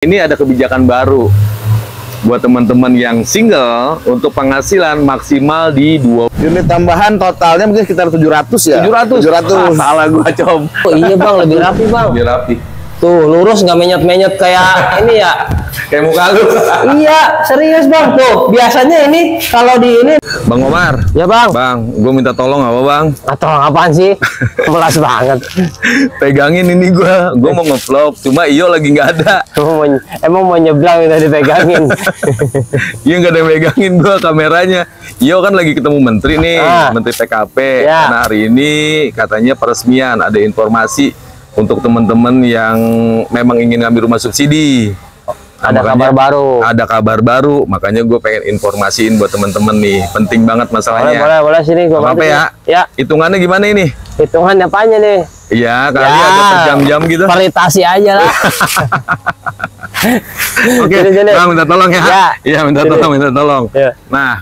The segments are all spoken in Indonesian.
Ini ada kebijakan baru buat teman-teman yang single untuk penghasilan maksimal di 2 unit tambahan, totalnya mungkin sekitar 700 ya. 700. Salah gua, Com. Oh iya bang, lebih rapi bang. Lebih rapi. Tuh lurus, nggak menyet-menyet kayak ini ya. Kayak muka lu. Iya, serius bang. Tuh biasanya ini kalau di ini. Bang Omar. Ya bang. Bang, gua minta tolong apa bang? Atau apaan sih? Melas banget. Pegangin ini gua mau ngevlog, cuma Iyo lagi nggak ada. Emang mau nyebrang minta dipegangin. Iya nggak ada yang megangin gua kameranya. Iyo kan lagi ketemu menteri nih, Menteri PKP. Ya. Karena hari ini katanya peresmian, ada informasi untuk teman-teman yang memang ingin ngambil rumah subsidi. Ada kabar baru. Ada kabar baru, makanya gue pengen informasiin buat teman-teman nih. Penting banget masalahnya. Boleh sini gua apa ya? Ya. Hitungannya gimana ini? Hitungan apanya nih? Iya, kali ada per jam-jam gitu. Veritasi aja lah. Oke, Jadi. Bang, minta tolong ya. Ya. Iya, minta tolong. Ya. Nah.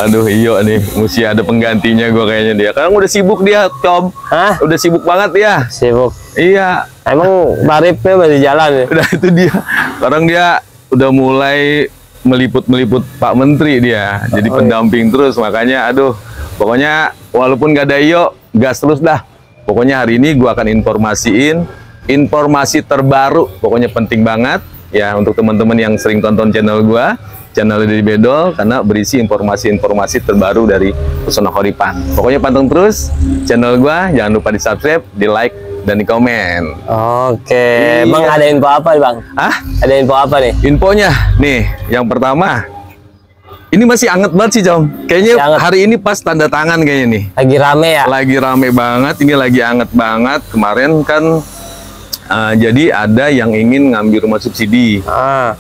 Aduh, Iyo nih, mesti ada penggantinya gue kayaknya dia. Karena udah sibuk dia, Com. Hah? Udah sibuk banget ya. Sibuk. Iya. Emang baripnya masih jalan ya? Udah itu dia. Sekarang dia udah mulai meliput Pak Menteri dia. Jadi pendamping terus, makanya aduh. Pokoknya walaupun gak ada Iyo, gas terus dah. Pokoknya hari ini gua akan informasiin informasi terbaru. Pokoknya penting banget ya untuk teman-teman yang sering tonton channel gua. Channel Deddy Bedol, karena berisi informasi-informasi terbaru dari Pesona Khoripan. Pokoknya panteng terus channel gua, jangan lupa di subscribe, di like, dan di komen. Oke, Iya. Bang ada info apa nih Bang? Ah, Ada info apa nih? infonya nih, yang pertama, ini masih anget banget sih, Com. Kayaknya Anget. hari ini pas tanda tangan kayaknya nih. Lagi rame ya? Lagi rame banget, ini lagi anget banget. Kemarin kan jadi ada yang ingin ngambil rumah subsidi.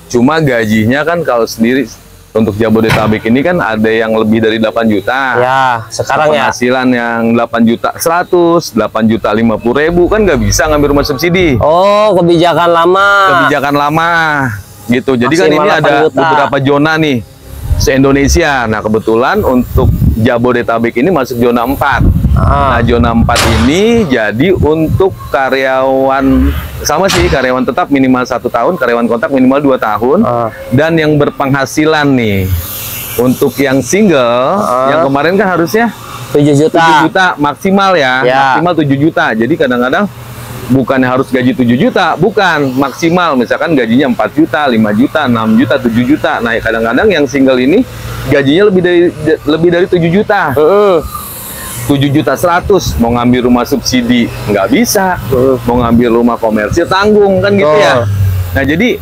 Cuma gajinya kan kalau sendiri untuk Jabodetabek ini kan ada yang lebih dari 8 juta. Ya, sekarang ya. Penghasilan yang 8 juta 100, 8 juta 50.000 kan nggak bisa ngambil rumah subsidi. Oh, kebijakan lama. Kebijakan lama gitu. Jadi kan Maksimal ini 8 ada juta. beberapa zona nih se-Indonesia. Nah, kebetulan untuk Jabodetabek ini masuk zona 4. Nah, zona 4 ini jadi untuk karyawan sama sih, karyawan tetap minimal 1 tahun, karyawan kontrak minimal 2 tahun, dan yang berpenghasilan nih. Untuk yang single, yang kemarin kan harusnya 7 juta. 7 juta maksimal ya, maksimal 7 juta. Jadi kadang-kadang bukannya harus gaji 7 juta, bukan, maksimal. Misalkan gajinya 4 juta, 5 juta, 6 juta, 7 juta. Nah, kadang-kadang yang single ini gajinya lebih dari 7 juta. 7 juta 100 mau ngambil rumah subsidi nggak bisa, mau ngambil rumah komersil tanggung kan gitu ya. Nah jadi,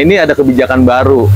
ini ada kebijakan baru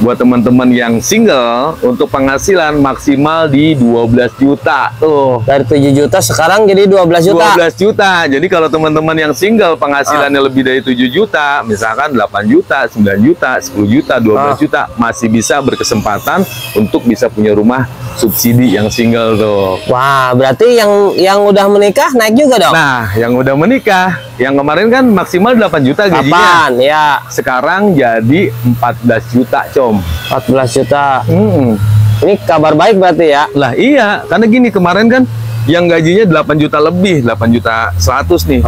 buat teman-teman yang single untuk penghasilan maksimal di 12 juta tuh. Dari 7 juta sekarang jadi 12 juta. 12 juta. Jadi kalau teman-teman yang single penghasilannya lebih dari 7 juta, misalkan 8 juta, 9 juta, 10 juta, 12 juta, masih bisa berkesempatan untuk bisa punya rumah subsidi yang single tuh. Wah, berarti yang udah menikah naik juga dong? Nah, yang udah menikah, yang kemarin kan maksimal 8 juta gajinya. 8, ya. Sekarang jadi 14 juta, Com. 14 juta. Hmm. Ini kabar baik berarti ya? Lah iya, karena gini kemarin kan yang gajinya 8 juta lebih, 8 juta 100 nih.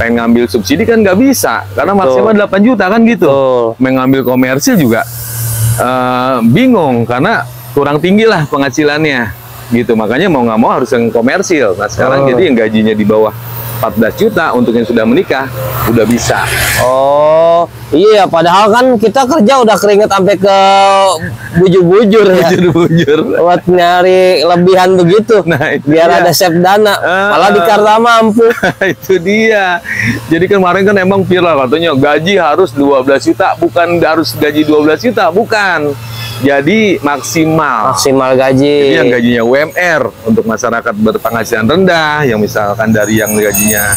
Pengen ngambil subsidi kan nggak bisa, karena maksimal 8 juta kan gitu. Mengambil komersil juga bingung, karena kurang tinggi lah penghasilannya. Gitu, makanya mau nggak mau harus yang komersil. Nah sekarang jadi yang gajinya di bawah 14 juta untuk yang sudah menikah udah bisa. Oh iya, padahal kan kita kerja udah keringet sampai ke bujur-bujur ya. Bujur-bujur. Buat nyari lebihan begitu. Nah, itu biar dia. ada save dana. Malah di karta mampu. Itu dia. Jadi kemarin kan emang viral katanya gaji harus 12 juta, bukan harus gaji 12 juta, bukan. Jadi maksimal gaji. Jadi yang gajinya UMR untuk masyarakat berpenghasilan rendah, yang misalkan dari yang gajinya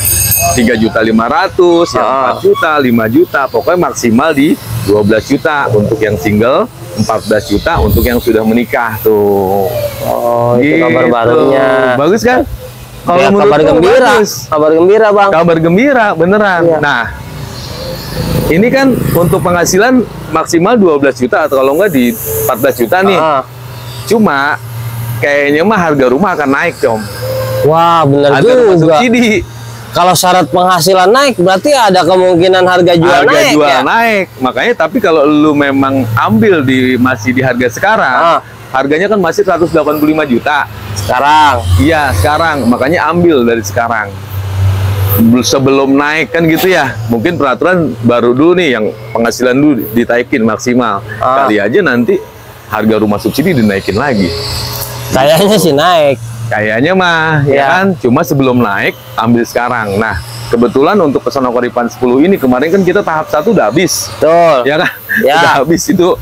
3.500.000, yang 4 juta, 5 juta, pokoknya maksimal di 12 juta untuk yang single, 14 juta untuk yang sudah menikah tuh. Oh, Gitu. itu kabar barunya. Bagus kan? Kalau Ya, menurut kabar gembira. bagus. Kabar gembira, Bang. Kabar gembira, beneran. Iya. Nah, ini kan untuk penghasilan maksimal 12 juta atau kalau enggak di 14 juta nih. Cuma kayaknya mah harga rumah akan naik, Com. Wah, bener Harga rumah juga. subsidi. Kalau syarat penghasilan naik, berarti ada kemungkinan harga jual harga naik. jual Ya? naik. Makanya tapi kalau lu memang ambil masih di harga sekarang, harganya kan masih 185 juta. Sekarang. Iya, sekarang. Makanya ambil dari sekarang. Sebelum naik kan gitu ya. Mungkin peraturan baru dulu nih yang penghasilan dulu ditaikin maksimal. Kali aja nanti harga rumah subsidi dinaikin lagi. Kayaknya sih naik. Kayaknya mah ya kan, cuma sebelum naik ambil sekarang. Nah, kebetulan untuk Pesona Koripan 10 ini kemarin kan kita tahap 1 udah habis. Betul. Ya kan? Ya. Udah habis itu.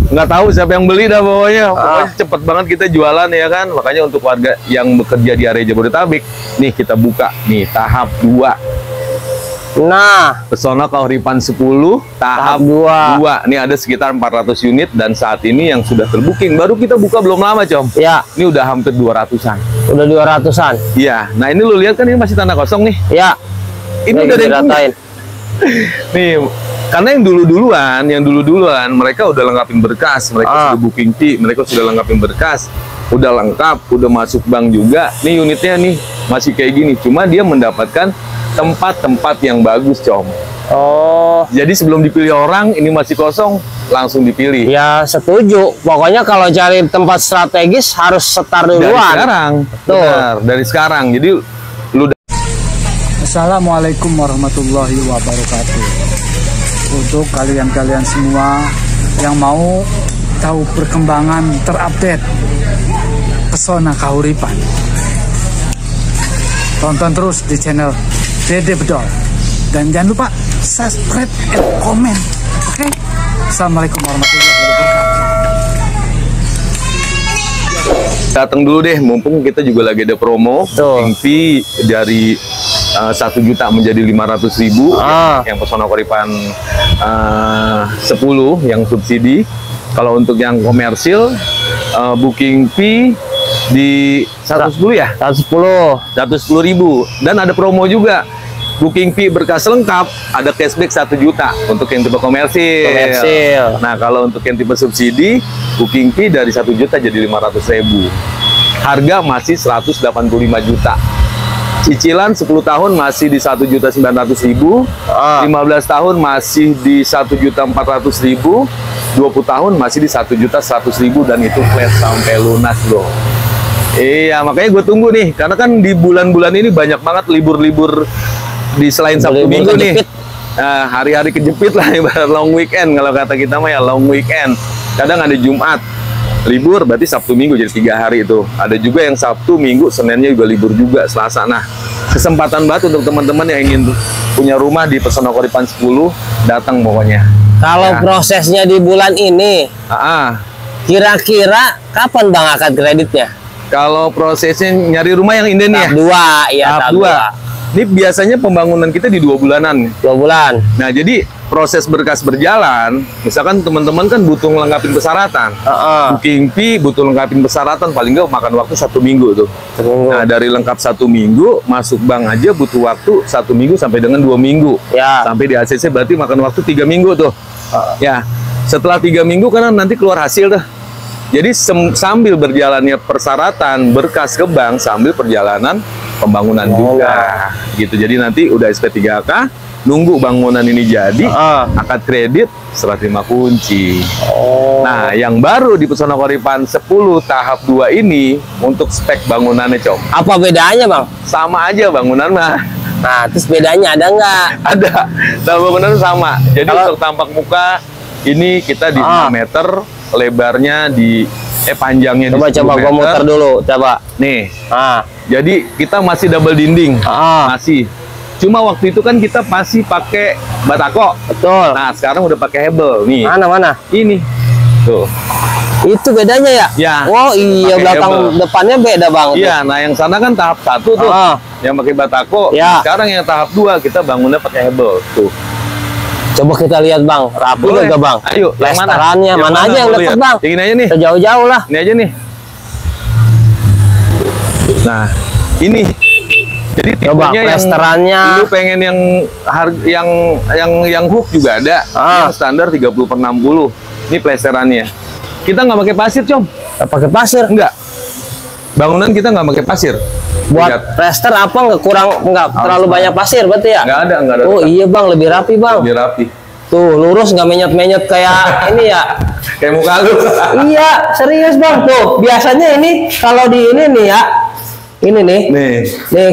Nggak tahu siapa yang beli dah pokoknya. Pokoknya cepet banget kita jualan ya kan. Makanya untuk warga yang bekerja di area Jabodetabek, nih kita buka nih tahap 2. Nah, Pesona Koripan 10 tahap 2. Ini ada sekitar 400 unit dan saat ini yang sudah terbooking. Baru kita buka belum lama, Com. ya, Ini udah hampir 200-an. udah 200-an. Iya. Nah, ini lu lihat kan ini masih tanah kosong nih. Ya. Ini udah ada yang punya. diratain. Nih, karena yang dulu-duluan mereka udah lengkapin berkas, mereka sudah booking fee, mereka sudah lengkapin berkas, udah lengkap, udah masuk bank juga. Nih unitnya nih masih kayak gini, cuma dia mendapatkan tempat-tempat yang bagus, Com. Oh, Jadi sebelum dipilih orang, ini masih kosong, langsung dipilih. ya setuju. Pokoknya kalau cari tempat strategis harus setar Dari duluan. sekarang, Betul. benar, dari sekarang. Jadi lu Assalamualaikum warahmatullahi wabarakatuh. Untuk kalian-kalian semua yang mau tahu perkembangan terupdate Pesona Kahuripan, tonton terus di channel Dede Bedol. Dan jangan lupa subscribe and comment. Oke? Assalamualaikum warahmatullahi wabarakatuh. datang dulu deh, mumpung kita juga lagi ada promo. Tuh. Fee dari 1 juta menjadi 500.000 yang Pesona Koripan 10 yang subsidi. Kalau untuk yang komersil booking fee di 110 ya? 110.000 dan ada promo juga. Booking fee berkas lengkap ada cashback 1 juta untuk yang tipe komersil. Nah, kalau untuk yang tipe subsidi booking fee dari 1 juta jadi 500.000. Harga masih 185 juta. Cicilan 10 tahun masih di 1.900.000, 15 tahun masih di 1.400.000, 20 tahun masih di 1.100.000 dan itu flat sampai lunas loh. Iya, makanya gue tunggu nih, karena kan di bulan-bulan ini banyak banget libur-libur di selain Sabtu Minggu nih. Nah, hari-hari kejepit lah, ibarat long weekend kalau kata kita mah ya long weekend. Kadang ada Jumat libur, berarti Sabtu Minggu jadi 3 hari itu. Ada juga yang Sabtu Minggu, Seninnya juga libur juga, Selasa. Nah, kesempatan banget untuk teman-teman yang ingin punya rumah di Pesona Koripan 10, datang pokoknya. Kalau prosesnya di bulan ini, kira-kira kapan Bang akad kreditnya? Kalau prosesnya nyari rumah yang inden ya? Tahap 2. Ini biasanya pembangunan kita di 2 bulanan. 2 bulan. Nah, jadi proses berkas berjalan, misalkan teman-teman kan butuh ngelengkapin persyaratan. Booking fee butuh lengkapin persyaratan, paling nggak makan waktu 1 minggu tuh. Nah, dari lengkap 1 minggu, masuk bank aja butuh waktu 1 minggu sampai dengan 2 minggu. Ya. Sampai di ACC berarti makan waktu 3 minggu tuh. Ya, setelah 3 minggu kan nanti keluar hasil tuh. Jadi sambil berjalannya persyaratan berkas ke bank, sambil perjalanan pembangunan juga gitu. Jadi nanti udah SP3K, nunggu bangunan ini jadi, akad kredit, serah terima kunci. Nah, yang baru di Pesona Koripan 10 tahap 2 ini untuk spek bangunannya, Com. Apa bedanya, Bang? Sama aja bangunan mah. Nah, terus bedanya ada nggak? Ada. Nah, bangunan sama. Jadi untuk tampak muka ini kita di 6 meter, lebarnya di panjangnya coba di 10 meter. Gua muter dulu, coba. Nih. Jadi kita masih double dinding. Masih. Cuma waktu itu kan kita masih pakai batako. Betul. Nah, sekarang udah pakai hebel nih. Mana? Ini. Tuh. Itu bedanya ya? Ya. Oh iya, Pakai belakang hebel. depannya beda Bang. Iya, nah yang sana kan tahap 1 tuh. Yang pakai batako. Ya. Nah, sekarang yang tahap 2 kita bangunnya pakai hebel. Tuh. Coba kita lihat Bang, rapi gak Bang? Ayo, yang Restorannya mana aja yang dekat Bang? Yang ini aja nih. Jauh-jauh lah. Ini aja nih. Nah, ini. Jadi tipenya yang restorannya. Lu pengen yang yang hook juga ada. Yang standar 30/60. Ini plesterannya. Kita nggak pakai pasir, Com. Nggak pakai pasir? Enggak. Bangunan kita nggak pakai pasir. Buat plaster apa nggak terlalu banyak pasir berarti ya? Nggak ada. Oh iya bang, lebih rapi bang. Lebih rapi. Tuh lurus nggak menyot-menyot kayak ini ya. Kayak muka lu. Iya serius bang tuh. Biasanya ini kalau di ini nih ya, ini nih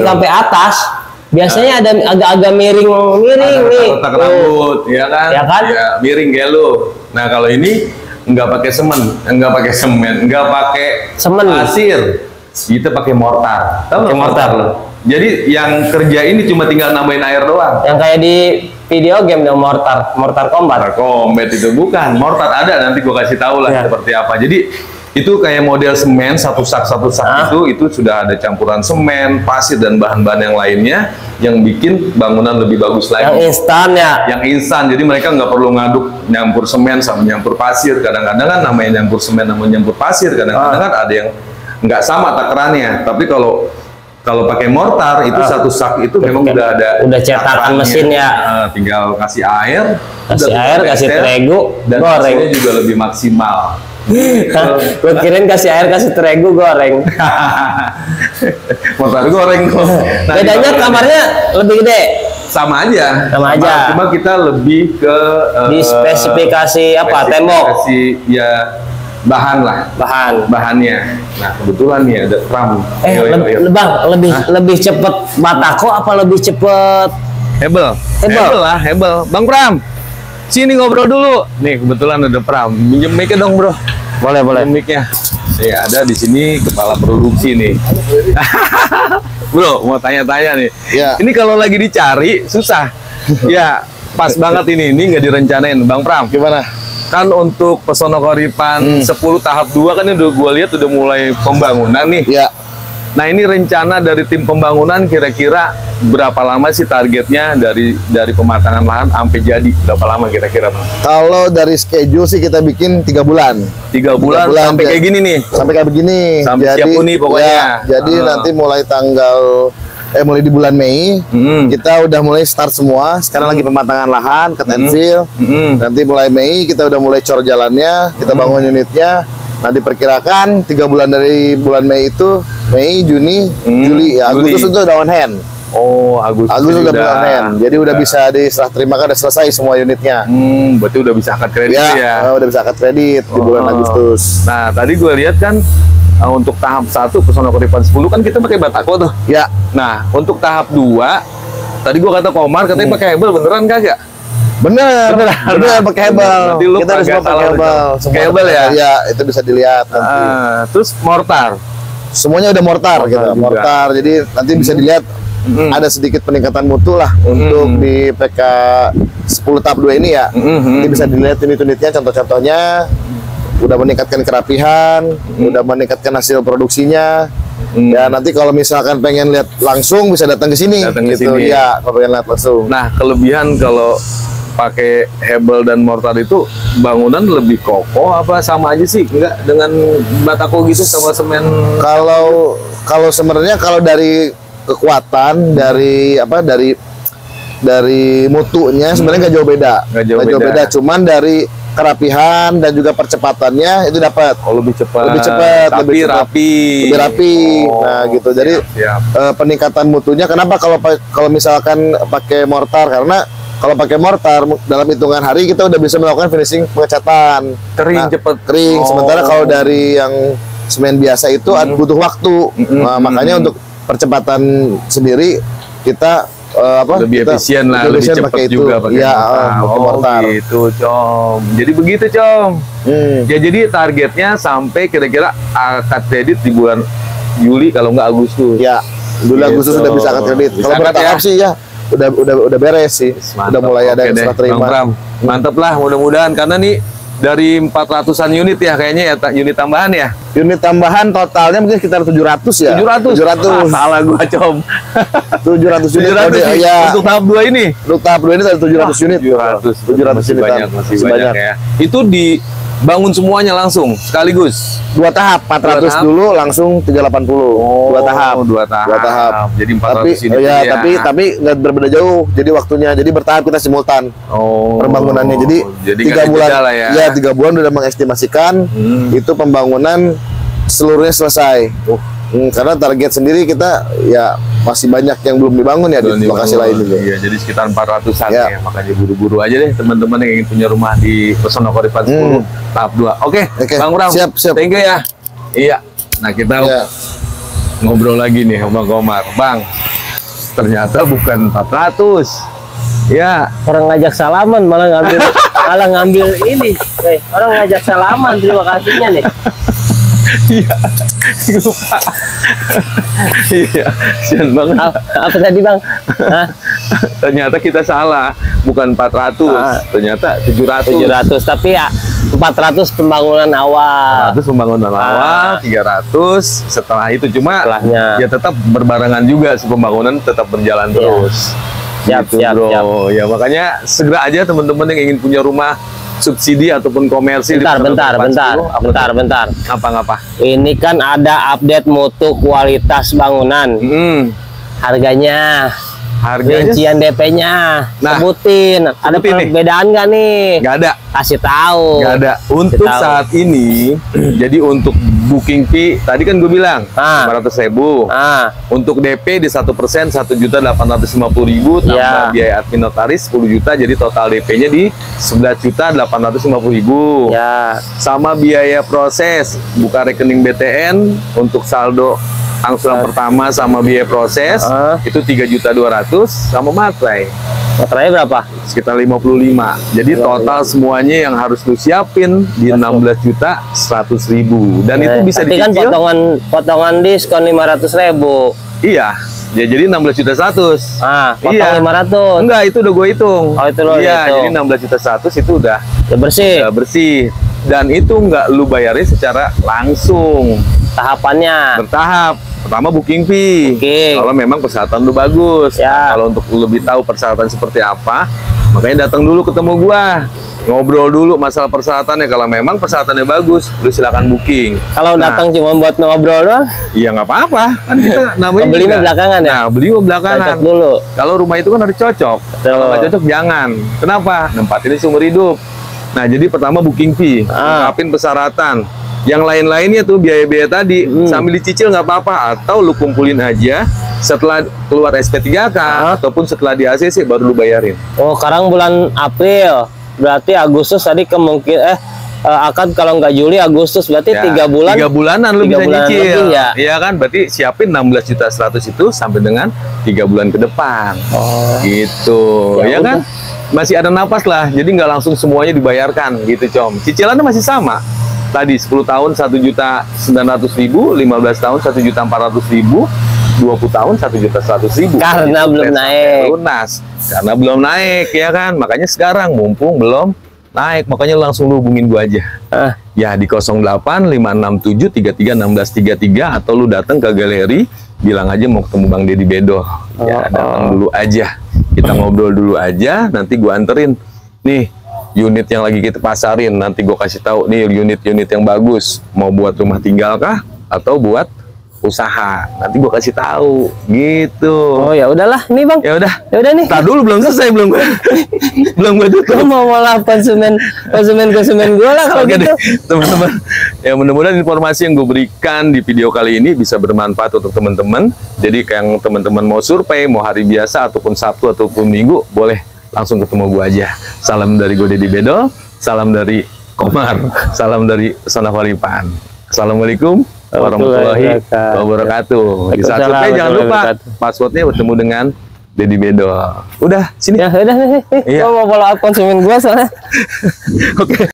sampai atas. Biasanya ada agak-agak miring nih. Kotak rambut, ya kan? Ya kan? Ya, miring kayak lu. Nah kalau ini nggak pakai semen, nggak pakai pasir. Kita pakai mortar. Pakai mortar loh. Jadi yang kerja ini cuma tinggal nambahin air doang. Yang kayak di video game dong, mortar combat. Mortar combat itu bukan. Mortar ada, nanti gua kasih tahu lah seperti apa. Jadi itu kayak model semen satu sak itu sudah ada campuran semen, pasir dan bahan-bahan yang lainnya yang bikin bangunan lebih bagus lagi. Yang instan ya. Yang instan. Jadi mereka nggak perlu ngaduk nyampur semen sama nyampur pasir. Kadang-kadang kan namanya nyampur semen sama nyampur pasir. Kadang-kadang kan ada yang nggak sama takarannya, tapi kalau pakai mortar itu satu sak itu memang udah cetakan mesin ya. Tinggal kasih air, kasih terigu, dan goreng juga lebih maksimal. Gue kirain kasih air, kasih terigu, goreng. Mortar goreng kok. Nah, bedanya kamarnya lebih gede. Sama aja. Cuma kita lebih ke di spesifikasi apa? Tembok. Ya bahannya. Nah kebetulan nih ada Pram. Bang lebih cepet Batako apa lebih cepet Hebel lah. Bang Pram, sini ngobrol dulu. Nih kebetulan ada Pram. Minjem mic-nya dong bro. Boleh. Mic-nya. Ada di sini kepala produksi nih. Bro mau tanya-tanya nih. Ya. Ini kalau lagi dicari susah. Ya pas banget ini nggak direncanain Bang Pram. Gimana? Kan untuk Pesona Koripan 10 tahap 2 kan udah gue lihat udah mulai pembangunan nih. Ya. Nah ini rencana dari tim pembangunan kira-kira berapa lama sih targetnya dari pematangan lahan sampai jadi berapa lama kira-kira? Kalau dari schedule sih kita bikin 3 bulan. 3 bulan sampai kayak gini nih. Sampai kayak begini. Sampai siap nih pokoknya. Ya, jadi nanti mulai mulai di bulan Mei kita udah mulai start semua. Sekarang lagi pematangan lahan, cut and fill. Nanti mulai Mei kita udah mulai cor jalannya, kita bangun unitnya. Nah diperkirakan 3 bulan dari bulan Mei itu Mei, Juni, Juli, ya Agustus itu udah on hand. Oh, Agustus udah on hand. Jadi udah bisa diserah terimakan, udah selesai semua unitnya. Berarti udah bisa akad kredit ya? Udah bisa akad kredit di bulan Agustus. Nah tadi gue lihat kan untuk tahap 1 Pesona Koripan 10 kan kita pakai Batako tuh. Ya. Nah, untuk tahap 2 tadi gua kata Komar katanya pakai Hebel, beneran kagak? Bener pakai Hebel. Kita harus pakai Hebel ya. Iya, itu bisa dilihat nanti. Terus mortar. Semuanya udah mortar gitu. Mortar. Jadi nanti bisa dilihat ada sedikit peningkatan mutu lah untuk di PK 10 tahap 2 ini ya. Nanti bisa dilihat unit-unitnya, contoh-contohnya. Udah meningkatkan kerapihan, udah meningkatkan hasil produksinya. Ya nanti kalau misalkan pengen lihat langsung bisa datang ke sini. Ya, kalau pengen lihat langsung. Nah kelebihan kalau pakai Hebel dan mortar itu bangunan lebih kokoh apa sama aja sih? Enggak dengan Batako gitu sama semen? Kalau sebenarnya kalau dari kekuatan dari mutunya sebenarnya nggak jauh beda. Nggak jauh beda. Cuman dari kerapihan dan juga percepatannya itu dapat. Lebih cepat. Lebih rapi. Nah gitu. Jadi peningkatan mutunya. Kenapa kalau misalkan pakai mortar? Karena kalau pakai mortar dalam hitungan hari kita udah bisa melakukan finishing pengecatan. Kering. Sementara kalau dari yang semen biasa itu butuh waktu. Nah, makanya untuk percepatan sendiri kita lebih efisien lah, lebih cepat juga pakai mortar. Gitu, Com. Jadi begitu, Com. Ya jadi targetnya sampai kira-kira akad kredit di bulan Juli kalau nggak Agustus. Ya, bulan Agustus sudah bisa akad kredit. Kalau bertahap sih ya udah beres sih. Udah mulai ada yang serah terima. Mantap lah, mudah-mudahan karena nih dari 400-an unit ya kayaknya ya, unit tambahan ya. Unit tambahan totalnya mungkin sekitar 700 ya. 700. Salah gua, Com. 700 unit. Ya. Untuk tahap 2 ini. Untuk tahap 2 ini ada 700 unit. 700 unit. Masih banyak ya. Itu dibangun semuanya langsung sekaligus. 2 tahap, 400 dulu langsung 380. 2 tahap. Jadi 400 unit. Tapi nggak berbeda jauh. Jadi waktunya bertahap kita simultan. Pembangunannya. Jadi 3 bulan ya. 3 bulan udah mengestimasikan itu pembangunan seluruhnya selesai. Karena target sendiri kita ya masih banyak yang belum dibangun ya di lokasi lain juga. Iya, jadi sekitar 400-an ya. Makanya buru-buru aja deh teman-teman yang ingin punya rumah di Pesona Koripan 10 tahap 2. Oke, Bang Bram. Siap. Thank you ya. Iya. Nah, kita ngobrol lagi nih sama Bang Komar. Bang, ternyata bukan 400. Ya, orang ngajak salaman malah ngambil ini. Orang ngajak salaman, terima kasihnya nih. iya. Lupa. Iya, sian banget. Apa tadi, Bang? Hah? Ternyata kita salah, bukan 400, ternyata 700. Tapi ya 400 pembangunan awal. 400 pembangunan awal, 300 setelah itu. Cuma ya tetap berbarengan juga, pembangunan tetap berjalan terus. Siap. Ya makanya segera aja teman-teman yang ingin punya rumah subsidi ataupun komersil. Bentar. Apa? Ini kan ada update mutu kualitas bangunan. Harganya, rincian DP-nya, sebutin. Ada perbedaan nggak nih? Nggak ada. Kasih tahu. Nggak ada. Untuk saat ini, jadi untuk booking fee tadi kan gue bilang 500.000. Untuk DP di 1% 1.850.000 tambah biaya admin notaris 10 juta, jadi total DP-nya di 11.850.000. Ya. Sama biaya proses buka rekening BTN untuk saldo angsuran pertama sama biaya proses itu 3.200.000 sama materai. Materai berapa? Sekitar 55. Jadi total semuanya yang harus lu siapin di 16.100.000 dan itu bisa dicicil. Kan potongan diskon 500.000. Iya. Ya jadi 16.100.000. Potong 500. Enggak, itu udah gue hitung. Oh, itu lo iya, hitung. Jadi 16.100.000 itu udah bersih. Udah bersih. Dan itu enggak lu bayarin secara langsung. Tahapannya bertahap. Pertama booking fee. Kalau memang persyaratan lu bagus. Nah, kalau untuk lebih tahu persyaratan seperti apa, makanya datang dulu ketemu gua. Ngobrol dulu masalah persyaratannya. Kalau memang persyaratannya bagus, lu silakan booking. Kalau datang cuma buat ngobrol doang? Iya nggak apa-apa. Kan kita namanya beli belakangan ya. Nah, beli belakangan. Cocok dulu. Kalau rumah itu kan harus cocok. Kalau nggak cocok jangan. Kenapa? Nempatin seumur hidup. Nah, jadi pertama booking fee, ungkapin persyaratan. Yang lain-lainnya tuh biaya-biaya tadi sambil dicicil nggak apa-apa, atau lu kumpulin aja setelah keluar SP3K ataupun setelah di ACC baru lu bayarin. Oh, sekarang bulan April, berarti Agustus tadi akan kalau nggak Juli Agustus berarti ya, 3 bulan. 3 bulanan lu bisa nyicil. Iya kan, berarti siapin 16.100.000 itu sampai dengan 3 bulan ke depan. Gitu. Ya kan? Masih ada napas lah. Jadi nggak langsung semuanya dibayarkan gitu, Com. Cicilannya masih sama. Tadi 10 tahun 1.900.000, 15 tahun 1.400.000, 20 tahun 1.100.000. Karena belum naik. Lunas. Karena belum naik ya kan. Makanya sekarang mumpung belum naik, makanya langsung lu hubungin gua aja. Ya di 08-567-33-1633 atau lu datang ke galeri, bilang aja mau ketemu Bang Deddy Bedo. Ya datang dulu aja. Kita ngobrol dulu aja, nanti gua anterin. Nih unit yang lagi kita pasarin, nanti gue kasih tahu nih unit-unit yang bagus, mau buat rumah tinggal kah atau buat usaha, nanti gue kasih tahu gitu. Oh ya udahlah nih Bang, ya udah nih. Tar dulu, belum selesai, belum gue tutup. Mau malah konsumen gue lah kalau gitu. Teman-teman, ya mudah-mudahan informasi yang gue berikan di video kali ini bisa bermanfaat untuk teman-teman. Jadi kayak teman-teman mau survei, mau hari biasa ataupun Sabtu ataupun Minggu, boleh langsung ketemu gua aja. Salam dari gue Deddy Bedo, salam dari Komar, salam dari Pesona Koripan. Assalamualaikum warahmatullahi wabarakatuh. Di saat survei jangan lupa passwordnya bertemu dengan Deddy Bedo. Udah, sini. Ya udah nih. Gua mau follow up konsumen gua soalnya. Oke.